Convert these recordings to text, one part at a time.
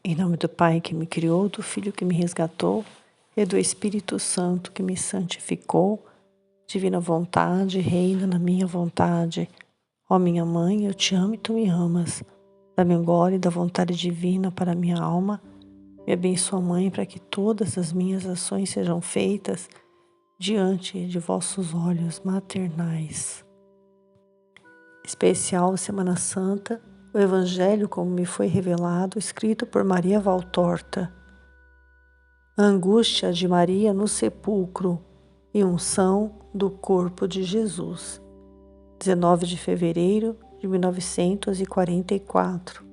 Em nome do Pai que me criou, do Filho que me resgatou e do Espírito Santo que me santificou, divina vontade, reina na minha vontade. Ó minha Mãe, eu te amo e tu me amas. Dá-me glória e da vontade divina para a minha alma. Me abençoa, Mãe, para que todas as minhas ações sejam feitas diante de vossos olhos maternais. Especial Semana Santa, o Evangelho como me foi revelado, escrito por Maria Valtorta. A angústia de Maria no sepulcro e unção do corpo de Jesus. 19 de fevereiro de 1944.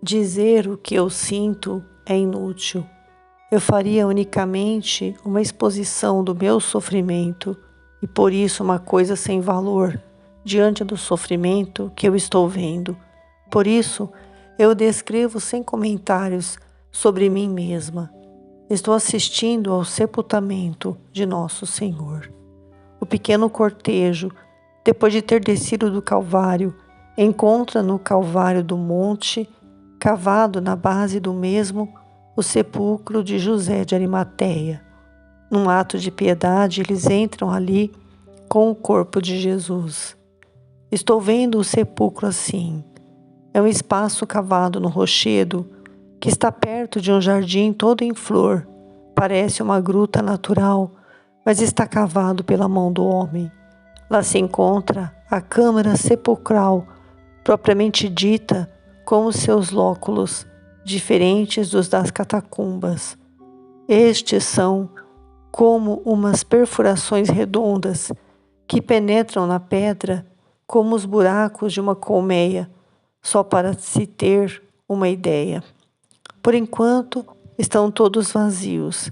Dizer o que eu sinto é inútil. Eu faria unicamente uma exposição do meu sofrimento e por isso uma coisa sem valor diante do sofrimento que eu estou vendo. Por isso, eu descrevo sem comentários sobre mim mesma. Estou assistindo ao sepultamento de Nosso Senhor. O pequeno cortejo, depois de ter descido do Calvário, encontra no Calvário do monte, cavado na base do mesmo, o sepulcro de José de Arimateia. Num ato de piedade, eles entram ali com o corpo de Jesus. Estou vendo o sepulcro assim. É um espaço cavado no rochedo que está perto de um jardim todo em flor. Parece uma gruta natural, mas está cavado pela mão do homem. Lá se encontra a câmara sepulcral, propriamente dita, com os seus lóculos, diferentes dos das catacumbas. Estes são como umas perfurações redondas que penetram na pedra como os buracos de uma colmeia, só para se ter uma ideia. Por enquanto, estão todos vazios.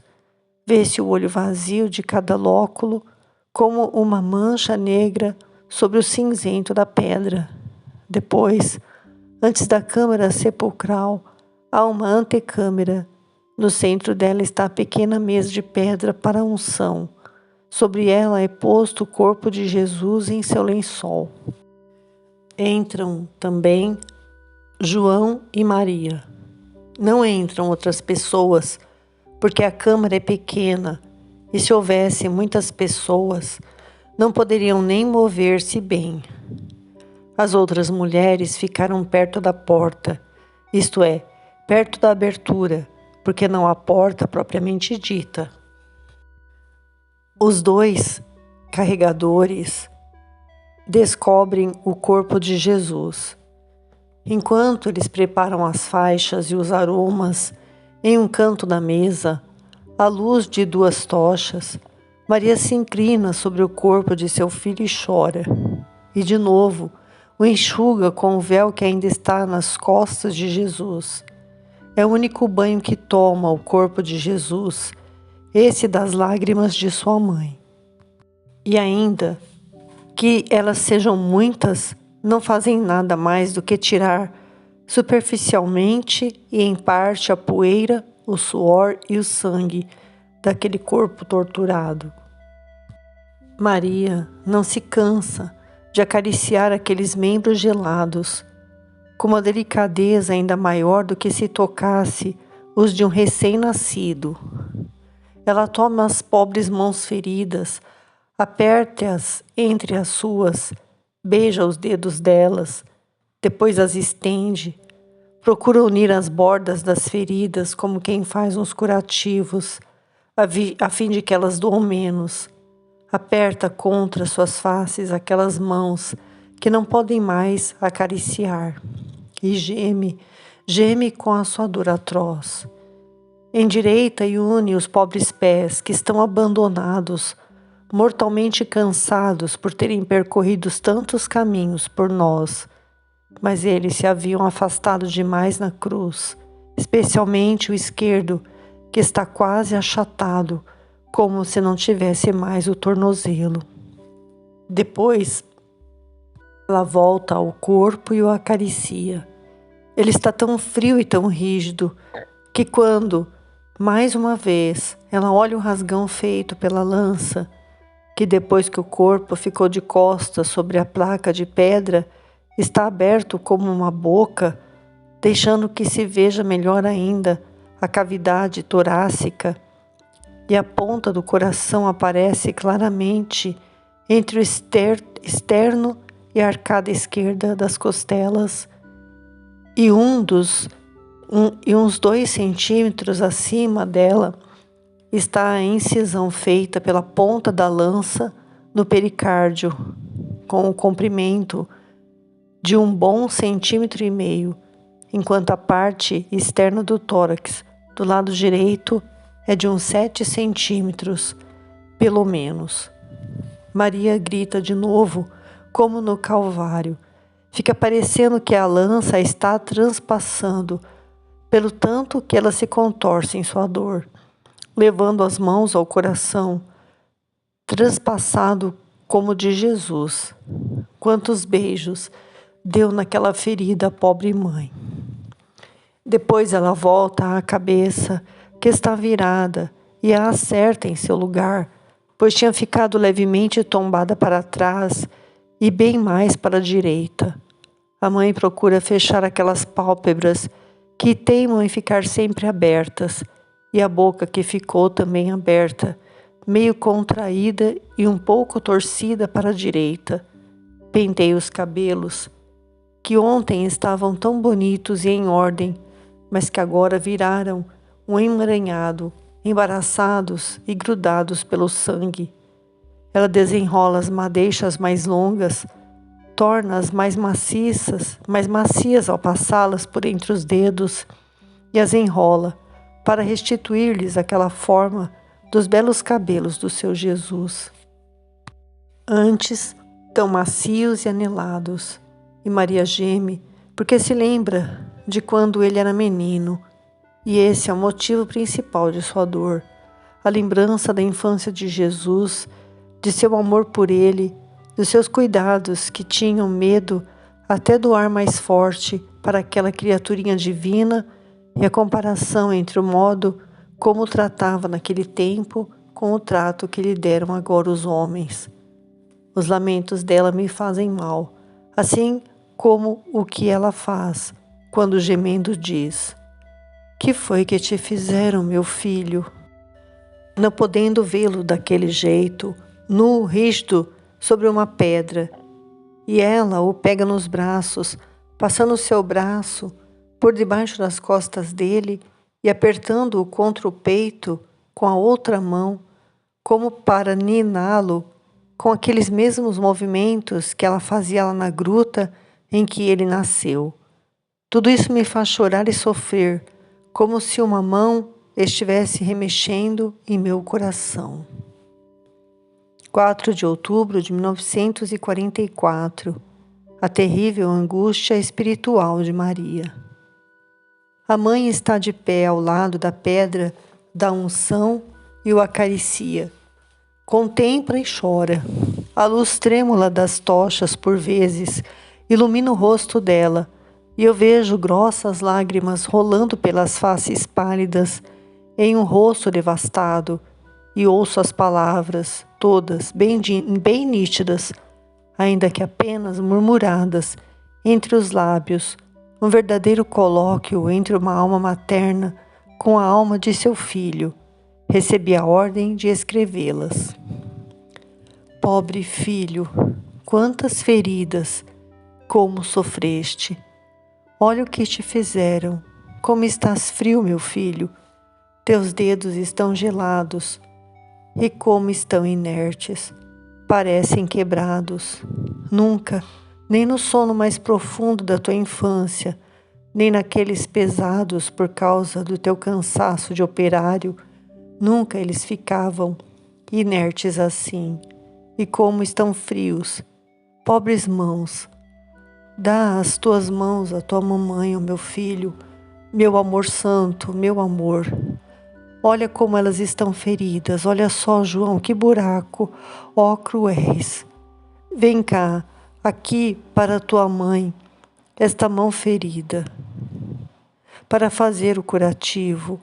Vê-se o olho vazio de cada lóculo como uma mancha negra sobre o cinzento da pedra. Depois, antes da câmara sepulcral, há uma antecâmara. No centro dela está a pequena mesa de pedra para a unção. Sobre ela é posto o corpo de Jesus em seu lençol. Entram também João e Maria. Não entram outras pessoas, porque a câmara é pequena, e se houvesse muitas pessoas, não poderiam nem mover-se bem. As outras mulheres ficaram perto da porta, isto é, perto da abertura, porque não há porta propriamente dita. Os dois carregadores descobrem o corpo de Jesus. Enquanto eles preparam as faixas e os aromas em um canto da mesa, à luz de 2 tochas, Maria se inclina sobre o corpo de seu filho e chora. E de novo o enxuga com o véu que ainda está nas costas de Jesus. É o único banho que toma o corpo de Jesus, esse das lágrimas de sua mãe. E ainda que elas sejam muitas, não fazem nada mais do que tirar superficialmente e em parte a poeira, o suor e o sangue daquele corpo torturado. Maria não se cansa de acariciar aqueles membros gelados, com uma delicadeza ainda maior do que se tocasse os de um recém-nascido. Ela toma as pobres mãos feridas, aperta-as entre as suas, beija os dedos delas, depois as estende, procura unir as bordas das feridas como quem faz uns curativos, a fim de que elas doam menos. Aperta contra suas faces aquelas mãos que não podem mais acariciar, e geme com a sua dor atroz. Endireita e une os pobres pés que estão abandonados, mortalmente cansados por terem percorrido tantos caminhos por nós, mas eles se haviam afastado demais na cruz, especialmente o esquerdo, que está quase achatado, como se não tivesse mais o tornozelo. Depois, ela volta ao corpo e o acaricia. Ele está tão frio e tão rígido que quando, mais uma vez, ela olha o rasgão feito pela lança, que depois que o corpo ficou de costas sobre a placa de pedra, está aberto como uma boca, deixando que se veja melhor ainda a cavidade torácica, e a ponta do coração aparece claramente entre o externo e a arcada esquerda das costelas, e uns 2 centímetros acima dela está a incisão feita pela ponta da lança no pericárdio, com o comprimento de um bom 1,5 centímetros, enquanto a parte externa do tórax, do lado direito, é de uns 7 centímetros, pelo menos. Maria grita de novo, como no Calvário. Fica parecendo que a lança a está transpassando, pelo tanto que ela se contorce em sua dor, levando as mãos ao coração, transpassado como de Jesus. Quantos beijos deu naquela ferida a pobre mãe. Depois ela volta à cabeça, que está virada, e a acerta em seu lugar, pois tinha ficado levemente tombada para trás e bem mais para a direita. A mãe procura fechar aquelas pálpebras que teimam em ficar sempre abertas, e a boca que ficou também aberta, meio contraída e um pouco torcida para a direita. Penteia os cabelos, que ontem estavam tão bonitos e em ordem, mas que agora viraram um emaranhado, embaraçados e grudados pelo sangue. Ela desenrola as madeixas mais longas, torna-as mais macias ao passá-las por entre os dedos, e as enrola para restituir-lhes aquela forma dos belos cabelos do seu Jesus, antes tão macios e anelados. E Maria geme, porque se lembra de quando ele era menino, e esse é o motivo principal de sua dor, a lembrança da infância de Jesus, de seu amor por ele, dos seus cuidados que tinham medo até do ar mais forte para aquela criaturinha divina, e a comparação entre o modo como o tratava naquele tempo com o trato que lhe deram agora os homens. Os lamentos dela me fazem mal, assim como o que ela faz, quando gemendo diz: "Que foi que te fizeram, meu filho?" Não podendo vê-lo daquele jeito, nu, rígido, sobre uma pedra, e ela o pega nos braços, passando o seu braço por debaixo das costas dele e apertando-o contra o peito com a outra mão, como para niná-lo, com aqueles mesmos movimentos que ela fazia lá na gruta em que ele nasceu. Tudo isso me faz chorar e sofrer, como se uma mão estivesse remexendo em meu coração. 4 de outubro de 1944. A terrível angústia espiritual de Maria. A mãe está de pé ao lado da pedra da unção e o acaricia. Contempla e chora. A luz trêmula das tochas, por vezes, ilumina o rosto dela, e eu vejo grossas lágrimas rolando pelas faces pálidas em um rosto devastado, e ouço as palavras, todas bem nítidas, ainda que apenas murmuradas, entre os lábios, um verdadeiro colóquio entre uma alma materna com a alma de seu filho. Recebi a ordem de escrevê-las. Pobre filho, quantas feridas, como sofreste. Olha o que te fizeram, como estás frio, meu filho. Teus dedos estão gelados, e como estão inertes, parecem quebrados. Nunca, nem no sono mais profundo da tua infância, nem naqueles pesados por causa do teu cansaço de operário, nunca eles ficavam inertes assim. E como estão frios, pobres mãos. Dá as tuas mãos à tua mamãe, ó meu filho, meu amor santo, meu amor. Olha como elas estão feridas, olha só, João, que buraco, ó cruéis. Vem cá, aqui para tua mãe, esta mão ferida, para fazer o curativo.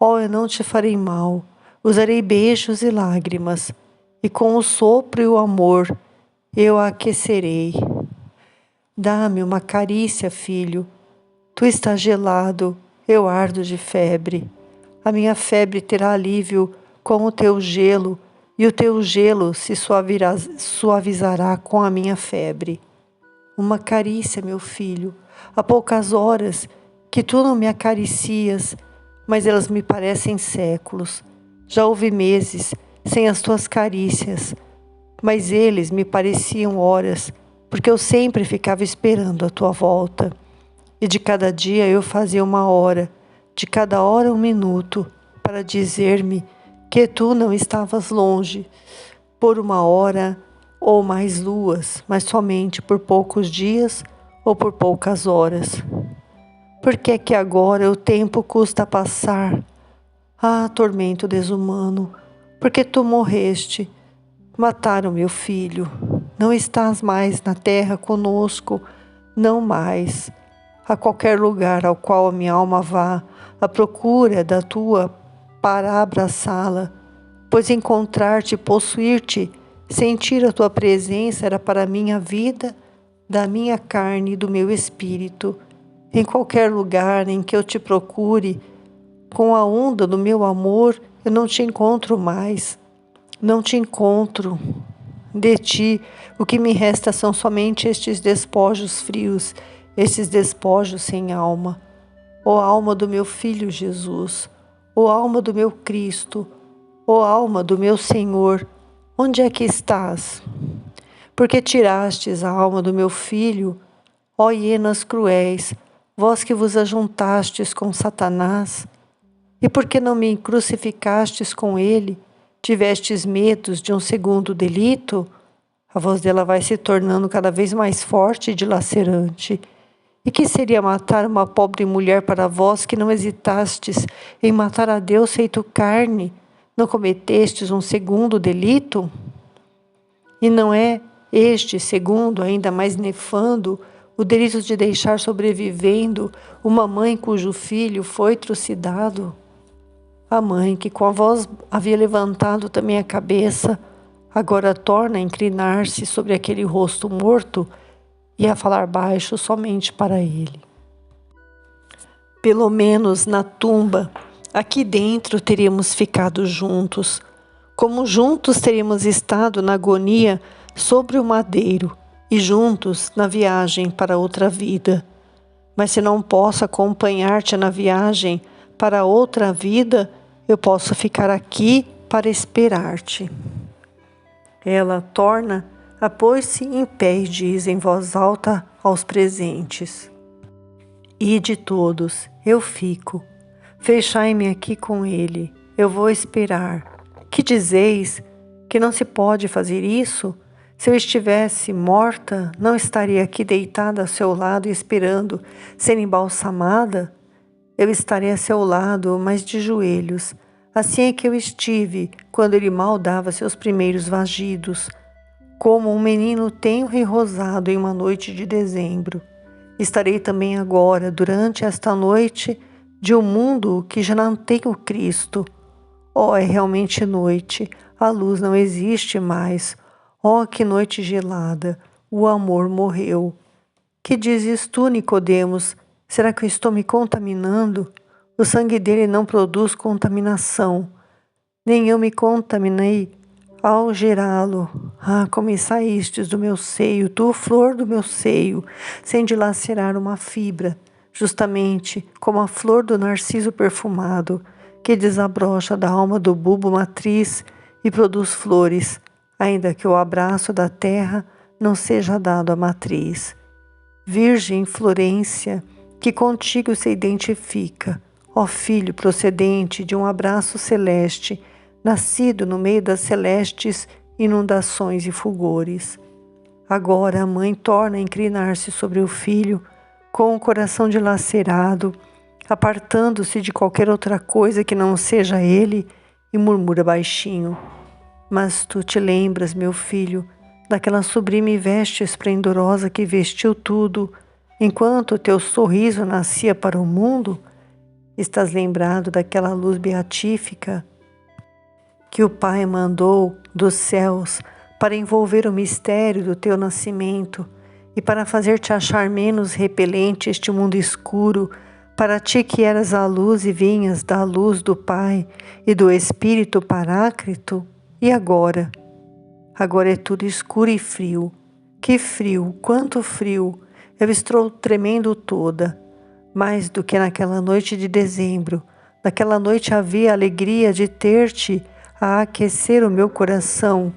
Ó, eu não te farei mal, usarei beijos e lágrimas, e com o sopro e o amor eu a aquecerei. Dá-me uma carícia, filho, Tu estás gelado, eu ardo de febre. A minha febre terá alívio com o teu gelo, e o teu gelo se suavizará com a minha febre. Uma carícia, meu filho, há poucas horas que tu não me acaricias, mas elas me parecem séculos. Já houve meses sem as tuas carícias, mas eles me pareciam horas, porque eu sempre ficava esperando a tua volta. E de cada dia eu fazia uma hora, de cada hora um minuto, para dizer-me que tu não estavas longe, por uma hora ou mais luas, mas somente por poucos dias ou por poucas horas. Por que é que agora o tempo custa a passar? Ah, tormento desumano, porque tu morreste, mataram meu filho, não estás mais na terra conosco, não mais. A qualquer lugar ao qual a minha alma vá, à procura da tua para abraçá-la, pois encontrar-te, possuir-te, sentir a tua presença era para mim a vida da minha carne e do meu espírito. Em qualquer lugar em que eu te procure, com a onda do meu amor, eu não te encontro mais. Não te encontro. De ti, o que me resta são somente estes despojos frios, esses despojos sem alma. Ó alma do meu Filho Jesus, ó alma do meu Cristo, ó alma do meu Senhor, onde é que estás? Porque tirastes a alma do meu Filho, ó hienas cruéis, vós que vos ajuntastes com Satanás? E por que não me crucificastes com ele? Tivestes medos de um segundo delito? A voz dela vai se tornando cada vez mais forte e dilacerante. E que seria matar uma pobre mulher para vós que não hesitastes em matar a Deus feito carne? Não cometestes um segundo delito? E não é este segundo, ainda mais nefando, o delito de deixar sobrevivendo uma mãe cujo filho foi trucidado? A mãe, que com a voz havia levantado também a cabeça, agora torna a inclinar-se sobre aquele rosto morto e a falar baixo somente para ele. Pelo menos na tumba, aqui dentro teríamos ficado juntos, como juntos teríamos estado na agonia sobre o madeiro e juntos na viagem para outra vida. Mas se não posso acompanhar-te na viagem para outra vida, eu posso ficar aqui para esperar-te. Ela torna a pôr-se em pé e diz em voz alta aos presentes: Ide todos, eu fico. Fechai-me aqui com ele, eu vou esperar. Que dizeis? Que não se pode fazer isso? Se eu estivesse morta, não estaria aqui deitada a seu lado esperando ser embalsamada? Eu estaria a seu lado, mas de joelhos. Assim é que eu estive quando ele mal dava seus primeiros vagidos, como um menino tenro e rosado em uma noite de dezembro. Estarei também agora, durante esta noite, de um mundo que já não tem o Cristo. Oh, é realmente noite, a luz não existe mais. Oh, que noite gelada, o amor morreu. Que dizes tu, Nicodemos? Será que eu estou me contaminando? O sangue dele não produz contaminação. Nem eu me contaminei ao gerá-lo. Ah, como saístes do meu seio, tu, flor do meu seio, sem dilacerar uma fibra, justamente como a flor do narciso perfumado, que desabrocha da alma do bulbo matriz e produz flores, ainda que o abraço da terra não seja dado à matriz. Virgem Florência, que contigo se identifica, ó filho procedente de um abraço celeste, nascido no meio das celestes inundações e fulgores. Agora a mãe torna a inclinar-se sobre o filho, com o coração dilacerado, apartando-se de qualquer outra coisa que não seja ele, e murmura baixinho: Mas tu te lembras, meu filho, daquela sublime veste esplendorosa que vestiu tudo, enquanto teu sorriso nascia para o mundo? Estás lembrado daquela luz beatífica que o Pai mandou dos céus para envolver o mistério do teu nascimento e para fazer-te achar menos repelente este mundo escuro, para ti que eras a luz e vinhas da luz do Pai e do Espírito Paráclito, e agora? Agora é tudo escuro e frio. Que frio, quanto frio! Eu estou tremendo toda. Mais do que naquela noite de dezembro. Naquela noite havia a alegria de ter-te a aquecer o meu coração.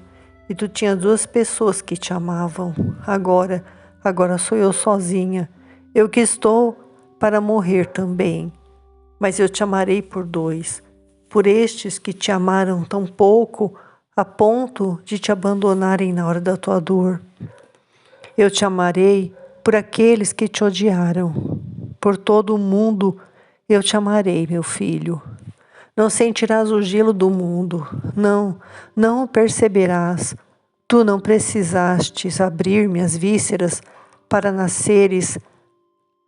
E tu tinha 2 pessoas que te amavam. Agora sou eu sozinha. Eu que estou para morrer também. Mas eu te amarei por 2. Por estes que te amaram tão pouco, a ponto de te abandonarem na hora da tua dor. Eu te amarei por aqueles que te odiaram. Por todo o mundo eu te amarei, meu filho. Não sentirás o gelo do mundo. Não o perceberás. Tu não precisastes abrir-me as vísceras para nasceres,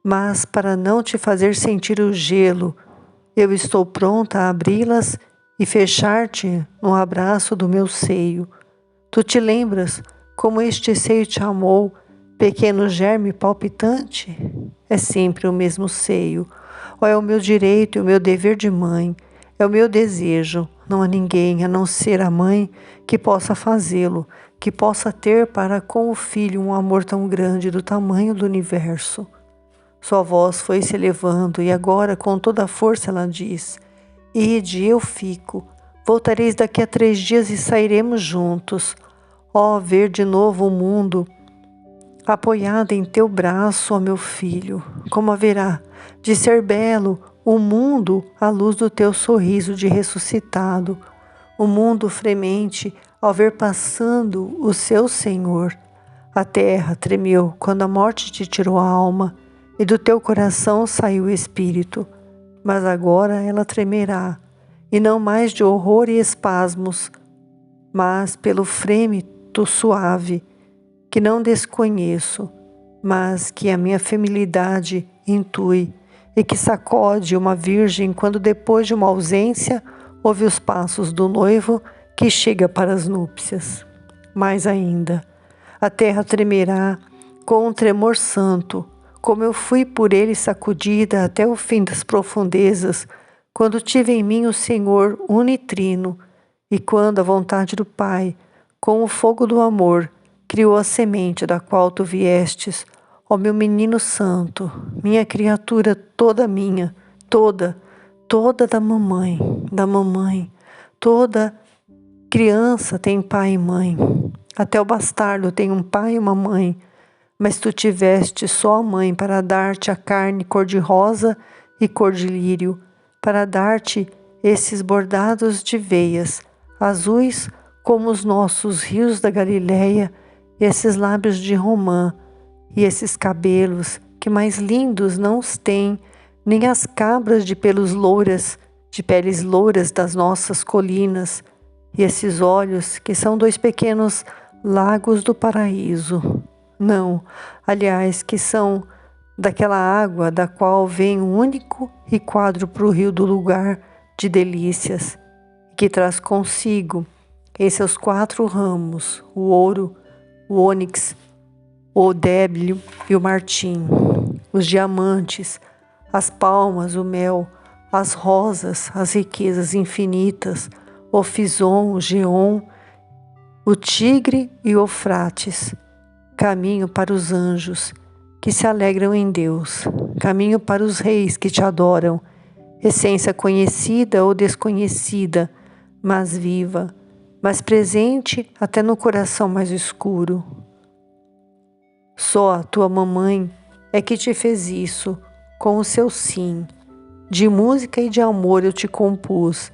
mas para não te fazer sentir o gelo, eu estou pronta a abri-las e fechar-te no abraço do meu seio. Tu te lembras como este seio te amou, pequeno germe palpitante? É sempre o mesmo seio. É o meu direito e o meu dever de mãe. É o meu desejo. Não há ninguém, a não ser a mãe, que possa fazê-lo, que possa ter para com o filho um amor tão grande do tamanho do universo. Sua voz foi se elevando e agora com toda a força ela diz: Ide, eu fico. Voltareis daqui a 3 dias e sairemos juntos. Ó, ver de novo o mundo apoiado em teu braço, ó meu filho. Como haverá de ser belo o mundo à luz do teu sorriso de ressuscitado. O mundo fremente ao ver passando o seu Senhor. A terra tremeu quando a morte te tirou a alma e do teu coração saiu o espírito. Mas agora ela tremerá, e não mais de horror e espasmos, mas pelo frêmito suave, que não desconheço, mas que a minha feminilidade intui, e que sacode uma virgem quando depois de uma ausência ouve os passos do noivo que chega para as núpcias. Mais ainda, a terra tremerá com um tremor santo, como eu fui por ele sacudida até o fim das profundezas, quando tive em mim o Senhor unitrino, e quando a vontade do Pai, com o fogo do amor, criou a semente da qual tu viestes, ó meu menino santo, minha criatura toda minha, toda da mamãe, toda criança tem pai e mãe, até o bastardo tem um pai e uma mãe, mas tu tiveste só a mãe para dar-te a carne cor-de-rosa e cor de lírio, para dar-te esses bordados de veias, azuis como os nossos rios da Galileia, esses lábios de romã, e esses cabelos, que mais lindos não os têm, nem as cabras de peles louras das nossas colinas, e esses olhos, que são 2 pequenos lagos do paraíso. Não, aliás, que são daquela água da qual vem um único e quádruplo rio do lugar de delícias, que traz consigo em seus 4 ramos o ouro, o ônix, o odébio e o martim, os diamantes, as palmas, o mel, as rosas, as riquezas infinitas, o fison, o geon, o tigre e o eufrates, caminho para os anjos que se alegram em Deus, caminho para os reis que te adoram, essência conhecida ou desconhecida, mas viva, mas presente até no coração mais escuro. Só a tua mamãe é que te fez isso, com o seu sim. De música e de amor eu te compus,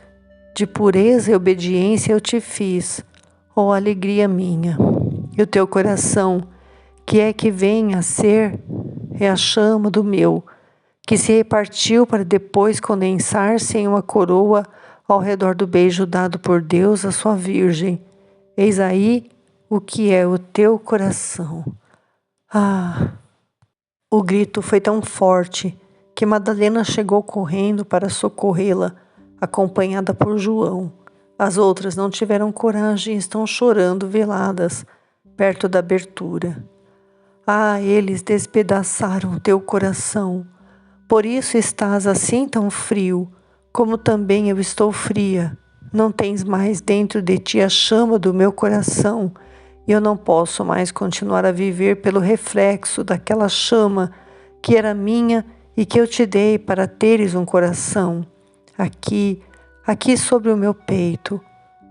de pureza e obediência eu te fiz, ó alegria minha. E o teu coração, que é que vem a ser, é a chama do meu, que se repartiu para depois condensar-se em uma coroa ao redor do beijo dado por Deus à sua Virgem. Eis aí o que é o teu coração. Ah! O grito foi tão forte que Madalena chegou correndo para socorrê-la, acompanhada por João. As outras não tiveram coragem e estão chorando veladas, perto da abertura. Ah, eles despedaçaram o teu coração. Por isso estás assim tão frio, como também eu estou fria. Não tens mais dentro de ti a chama do meu coração, e eu não posso mais continuar a viver pelo reflexo daquela chama que era minha e que eu te dei para teres um coração. Aqui, aqui sobre o meu peito,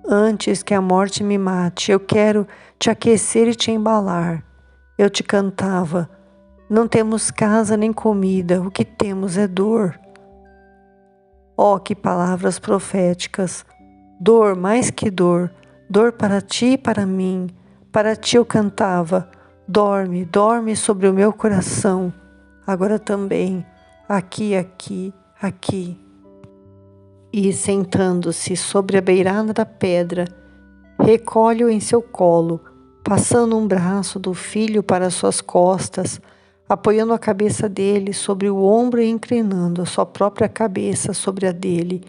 antes que a morte me mate, eu quero te aquecer e te embalar. Eu te cantava: não temos casa nem comida, o que temos é dor. Oh, que palavras proféticas! Dor mais que dor, dor para ti e para mim. Para ti eu cantava: dorme, dorme sobre o meu coração. Agora também, aqui, aqui, aqui. E sentando-se sobre a beirada da pedra, recolhe-o em seu colo, passando um braço do filho para suas costas, apoiando a cabeça dele sobre o ombro e inclinando a sua própria cabeça sobre a dele,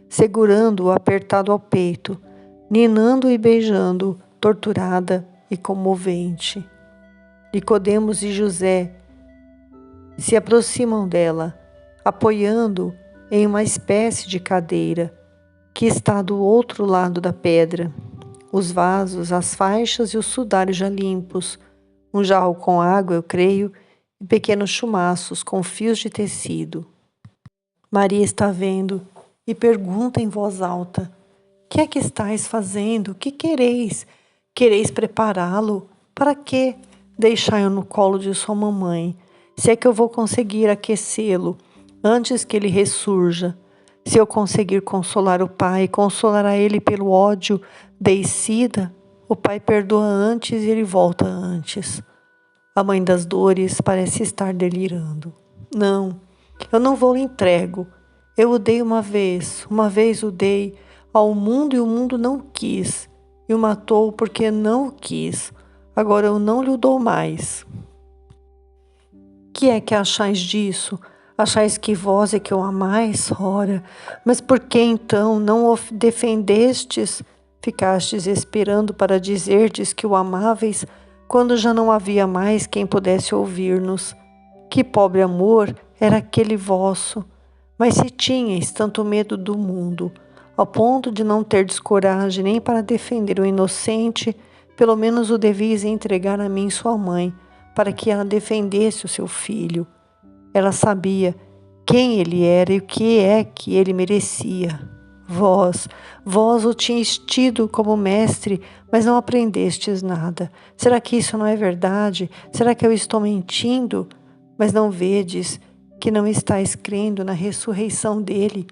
segurando-o apertado ao peito, ninando e beijando, torturada e comovente. Nicodemos e José se aproximam dela, apoiando em uma espécie de cadeira que está do outro lado da pedra. Os vasos, as faixas e os sudários já limpos, um jarro com água, eu creio, e pequenos chumaços com fios de tecido. Maria está vendo e pergunta em voz alta: que é que estáis fazendo? Que quereis? Quereis prepará-lo? Para quê? Deixai-o no colo de sua mamãe, se é que eu vou conseguir aquecê-lo antes que ele ressurja. Se eu conseguir consolar o pai, consolará ele pelo ódio deicida, o pai perdoa antes e ele volta antes. A mãe das dores parece estar delirando. Não, eu não vou lhe entrego. Eu o dei uma vez o dei ao mundo e o mundo não quis, e o matou porque não o quis. Agora eu não lhe o dou mais. Que é que achais disso? Achais que vós é que o amais? Ora, mas por que então não o defendestes? Ficastes esperando para dizerdes que o amáveis, quando já não havia mais quem pudesse ouvir-nos. Que pobre amor era aquele vosso! Mas se tinhais tanto medo do mundo, ao ponto de não terdes coragem nem para defender o inocente, pelo menos o devias entregar a mim sua mãe, para que ela defendesse o seu filho. Ela sabia quem ele era e o que é que ele merecia. Vós o tinhas tido como mestre, mas não aprendestes nada. Será que isso não é verdade? Será que eu estou mentindo? Mas não vedes que não estáis crendo na ressurreição dele?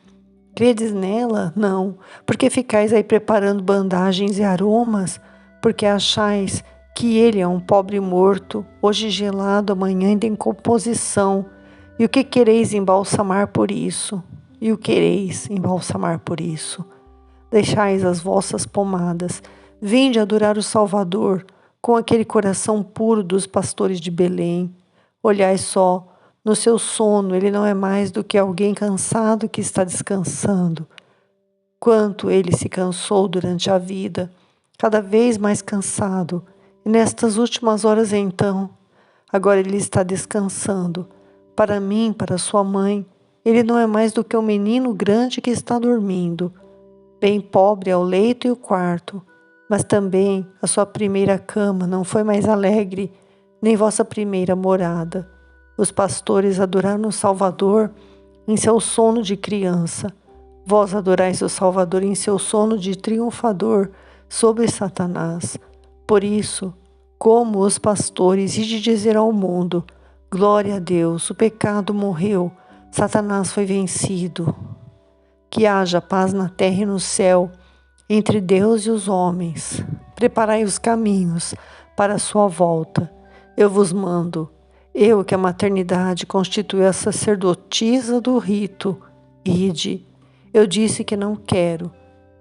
Credes nela? Não. Porque ficais aí preparando bandagens e aromas? Porque achais que ele é um pobre morto, hoje gelado, amanhã em decomposição. E o que quereis embalsamar por isso? E o quereis embalsamar por isso? Deixais as vossas pomadas, vinde adorar o Salvador, com aquele coração puro dos pastores de Belém. Olhai só, no seu sono ele não é mais do que alguém cansado que está descansando. Quanto ele se cansou durante a vida, cada vez mais cansado, e nestas últimas horas então, agora ele está descansando. Para mim, para sua mãe, ele não é mais do que um menino grande que está dormindo. Bem pobre é o leito e o quarto, mas também a sua primeira cama não foi mais alegre, nem vossa primeira morada. Os pastores adoraram o Salvador em seu sono de criança. Vós adorais o Salvador em seu sono de triunfador sobre Satanás. Por isso, como os pastores, ide dizer ao mundo: glória a Deus, o pecado morreu, Satanás foi vencido. Que haja paz na terra e no céu, entre Deus e os homens. Preparai os caminhos para a sua volta. Eu vos mando, eu que a maternidade constitui a sacerdotisa do rito, ide. Eu disse que não quero.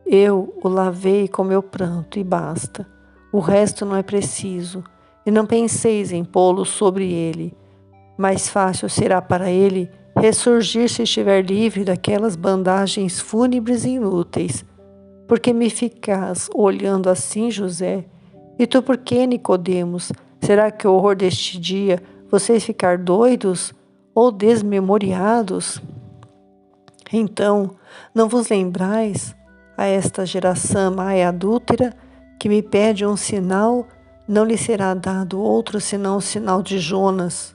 Eu o lavei com meu pranto e basta. O resto não é preciso. E não penseis em pô-lo sobre ele. Mais fácil será para ele ressurgir se estiver livre daquelas bandagens fúnebres e inúteis. Por que me ficas olhando assim, José? E tu por que, Nicodemos? Será que o horror deste dia vocês ficar doidos ou desmemoriados? Então, não vos lembrais a esta geração má e adúltera que me pede um sinal, não lhe será dado outro senão o sinal de Jonas.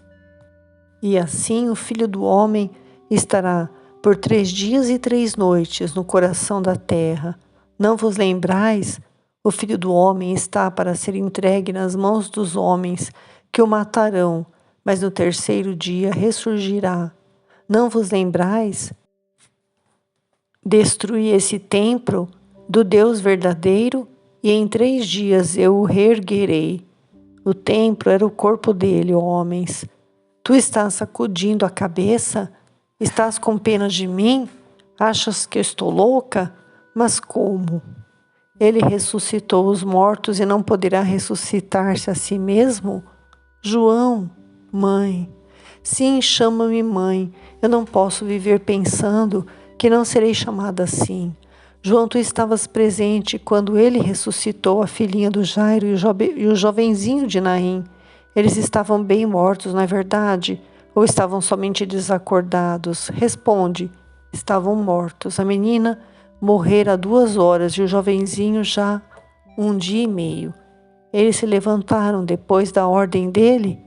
E assim o Filho do Homem estará por 3 dias e 3 noites no coração da terra. Não vos lembrais? O Filho do Homem está para ser entregue nas mãos dos homens, que o matarão, mas no 3º dia ressurgirá. Não vos lembrais? Destruí esse templo do Deus verdadeiro, e em 3 dias eu o reerguerei. O templo era o corpo dele, homens. Tu estás sacudindo a cabeça? Estás com pena de mim? Achas que estou louca? Mas como? Ele ressuscitou os mortos e não poderá ressuscitar-se a si mesmo? João, mãe. Sim, chama-me mãe. Eu não posso viver pensando que não serei chamada assim. João, tu estavas presente quando ele ressuscitou a filhinha do Jairo e o jovenzinho de Naim. Eles estavam bem mortos, não é verdade? Ou estavam somente desacordados? Responde. Estavam mortos. A menina morrera há 2 horas e o jovenzinho já 1 dia e meio. Eles se levantaram depois da ordem dele?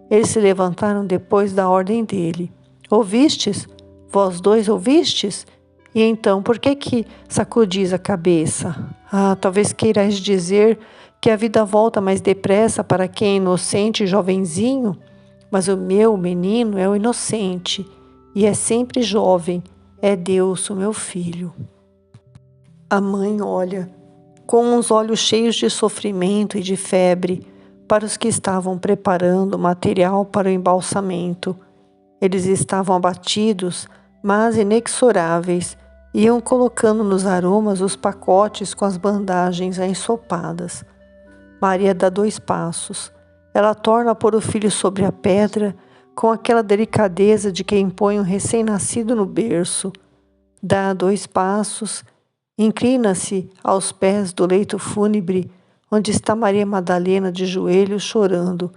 Eles se levantaram depois da ordem dele. Ouvistes? Vós dois ouvistes? E então, por que sacudis a cabeça? Talvez queirais dizer que a vida volta mais depressa para quem é inocente e jovenzinho, mas o meu menino é o inocente e é sempre jovem, é Deus, o meu filho. A mãe olha, com os olhos cheios de sofrimento e de febre, para os que estavam preparando material para o embalsamento. Eles estavam abatidos, mas inexoráveis, iam colocando nos aromas os pacotes com as bandagens ensopadas. Maria dá 2 passos. Ela torna a pôr o filho sobre a pedra com aquela delicadeza de quem põe um recém-nascido no berço. Dá 2 passos, inclina-se aos pés do leito fúnebre, onde está Maria Madalena de joelhos chorando.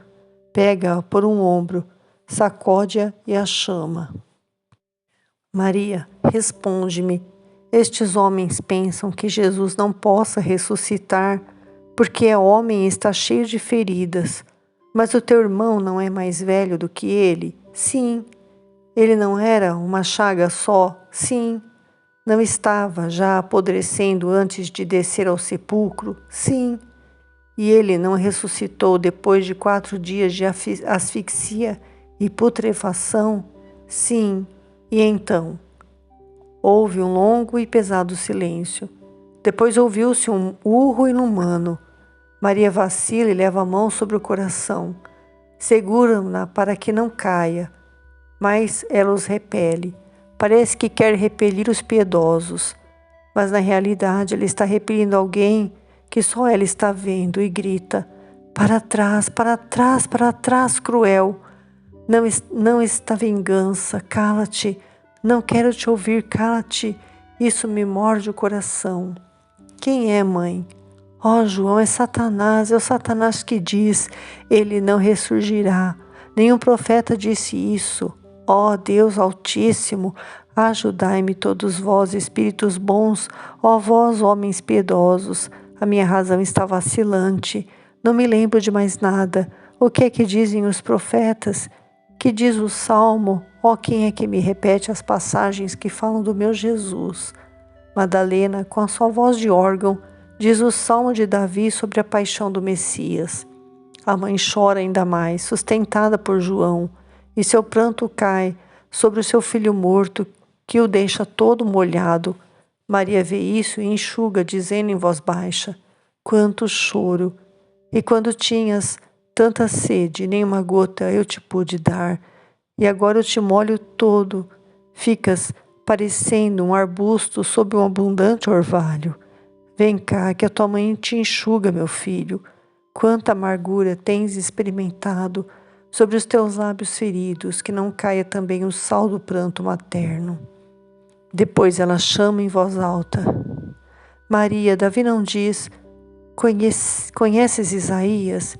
Pega-a por um ombro, sacode-a e a chama. Maria, responde-me. Estes homens pensam que Jesus não possa ressuscitar porque é homem e está cheio de feridas. Mas o teu irmão não é mais velho do que ele? Sim. Ele não era uma chaga só? Sim. Não estava já apodrecendo antes de descer ao sepulcro? Sim. E ele não ressuscitou depois de 4 dias de asfixia e putrefação? Sim. E então? Houve um longo e pesado silêncio. Depois ouviu-se um urro inumano. Maria vacila e leva a mão sobre o coração. Seguram-na para que não caia, mas ela os repele. Parece que quer repelir os piedosos, mas na realidade ela está repelindo alguém que só ela está vendo e grita: para trás, para trás, para trás, cruel! Não está vingança, cala-te! Não quero te ouvir, cala-te! Isso me morde o coração. Quem é, mãe? João, é o Satanás que diz, ele não ressurgirá. Nenhum profeta disse isso. Deus Altíssimo, ajudai-me todos vós, espíritos bons, vós, homens piedosos. A minha razão está vacilante. Não me lembro de mais nada. O que é que dizem os profetas? Que diz o Salmo? Quem é que me repete as passagens que falam do meu Jesus? Madalena, com a sua voz de órgão, diz o Salmo de Davi sobre a paixão do Messias. A mãe chora ainda mais, sustentada por João, e seu pranto cai sobre o seu filho morto, que o deixa todo molhado. Maria vê isso e enxuga, dizendo em voz baixa: quanto choro! E quando tinhas tanta sede, nenhuma gota eu te pude dar, e agora eu te molho todo, ficas parecendo um arbusto sob um abundante orvalho. Vem cá, que a tua mãe te enxuga, meu filho. Quanta amargura tens experimentado sobre os teus lábios feridos, que não caia também o sal do pranto materno. Depois ela chama em voz alta: Maria, Davi não diz: conheces Isaías?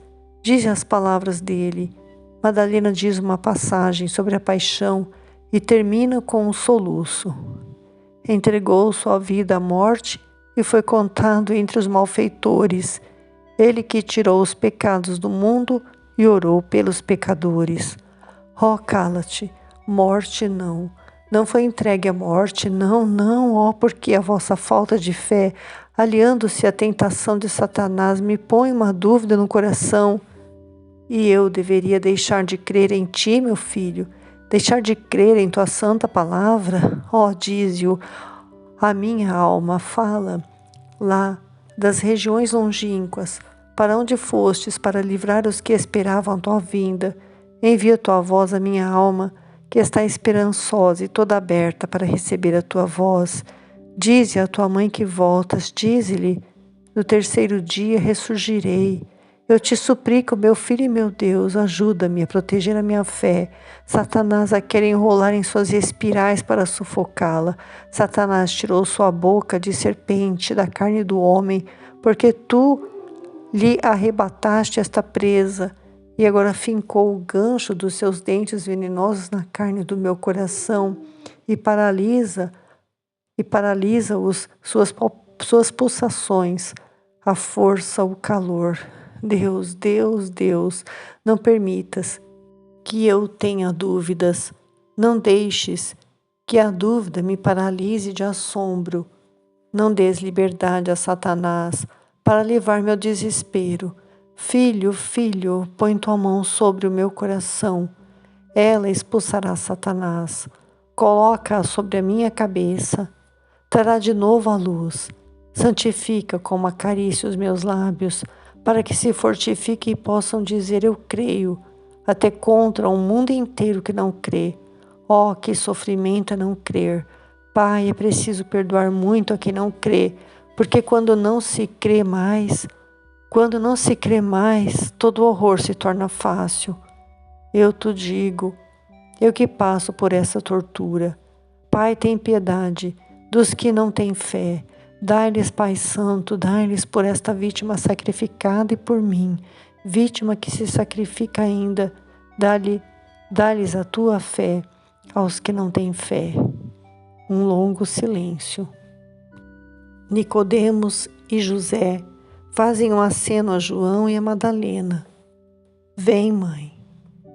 Diz as palavras dele. Madalena diz uma passagem sobre a paixão e termina com um soluço. Entregou sua vida à morte e foi contado entre os malfeitores. Ele que tirou os pecados do mundo e orou pelos pecadores. Ó, cala-te, morte não. Não foi entregue à morte, não, não, ó, porque a vossa falta de fé, aliando-se à tentação de Satanás, me põe uma dúvida no coração. E eu deveria deixar de crer em ti, meu filho, deixar de crer em tua santa palavra? Ó, dize-o, a minha alma fala lá das regiões longínquas, para onde fostes para livrar os que esperavam a tua vinda. Envia tua voz à minha alma, que está esperançosa e toda aberta para receber a tua voz. Dize à tua mãe que voltas, dize-lhe, no terceiro dia ressurgirei. Eu te suplico, meu filho e meu Deus, ajuda-me a proteger a minha fé. Satanás a quer enrolar em suas espirais para sufocá-la. Satanás tirou sua boca de serpente da carne do homem, porque tu lhe arrebataste esta presa, e agora fincou o gancho dos seus dentes venenosos na carne do meu coração e paralisa suas pulsações, a força, o calor. Deus, Deus, Deus, não permitas que eu tenha dúvidas, não deixes que a dúvida me paralise de assombro, não dês liberdade a Satanás para levar-me ao desespero. Filho, filho, põe tua mão sobre o meu coração. Ela expulsará Satanás. Coloca-a sobre a minha cabeça. Trará de novo a luz. Santifica como acaricia os meus lábios, para que se fortifiquem e possam dizer eu creio, até contra um mundo inteiro que não crê. Oh, que sofrimento é não crer. Pai, é preciso perdoar muito a quem não crê, porque quando não se crê mais, todo horror se torna fácil. Eu te digo, eu que passo por essa tortura. Pai, tem piedade dos que não têm fé. Dai-lhes, Pai Santo, dai-lhes por esta vítima sacrificada e por mim, vítima que se sacrifica ainda. Dá-lhes a tua fé aos que não têm fé. Um longo silêncio. Nicodemos e José fazem um aceno a João e a Madalena. Vem, mãe.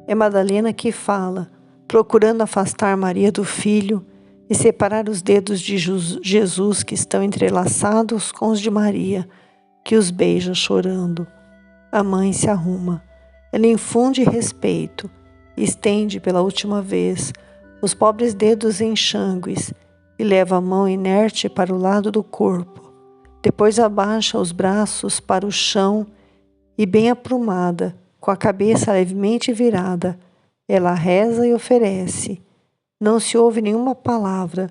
É Madalena que fala, procurando afastar Maria do filho e separar os dedos de Jesus que estão entrelaçados com os de Maria, que os beija chorando. A mãe se arruma. Ela infunde respeito, estende pela última vez os pobres dedos enxângues e leva a mão inerte para o lado do corpo. Depois abaixa os braços para o chão e, bem aprumada, com a cabeça levemente virada, ela reza e oferece. Não se ouve nenhuma palavra,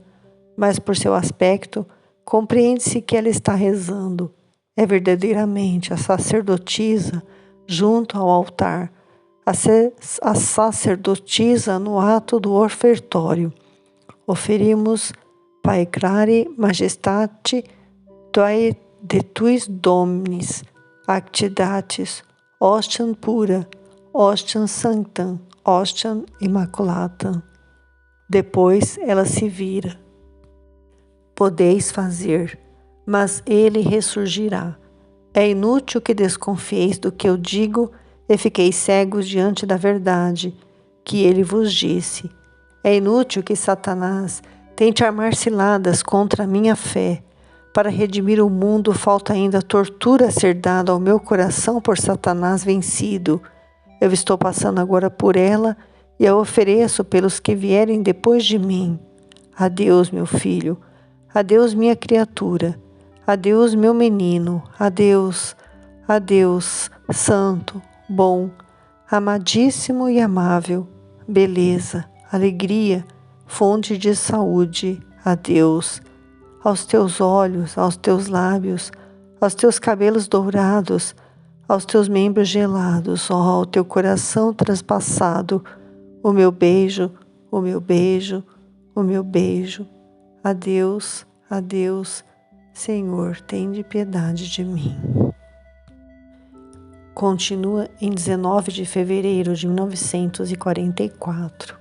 mas por seu aspecto, compreende-se que ela está rezando. É verdadeiramente a sacerdotisa junto ao altar, a sacerdotisa no ato do ofertório. Oferimos Paecrare Majestate Tuae de tuis Dominis, Actidatis, Ostiam pura, Ostiam sanctam, Ostiam immaculatam. Depois ela se vira. Podeis fazer, mas ele ressurgirá. É inútil que desconfieis do que eu digo e fiqueis cegos diante da verdade que ele vos disse. É inútil que Satanás tente armar ciladas contra a minha fé. Para redimir o mundo, falta ainda tortura a ser dada ao meu coração por Satanás vencido. Eu estou passando agora por ela e a ofereço pelos que vierem depois de mim. Adeus, meu filho. Adeus, minha criatura. Adeus, meu menino. Adeus, adeus, santo, bom, amadíssimo e amável, beleza, alegria, fonte de saúde. Adeus. Aos teus olhos, aos teus lábios, aos teus cabelos dourados, aos teus membros gelados, ao teu coração traspassado, o meu beijo, o meu beijo, o meu beijo. Adeus, adeus, Senhor, tende piedade de mim. continua em 19 de fevereiro de 1944.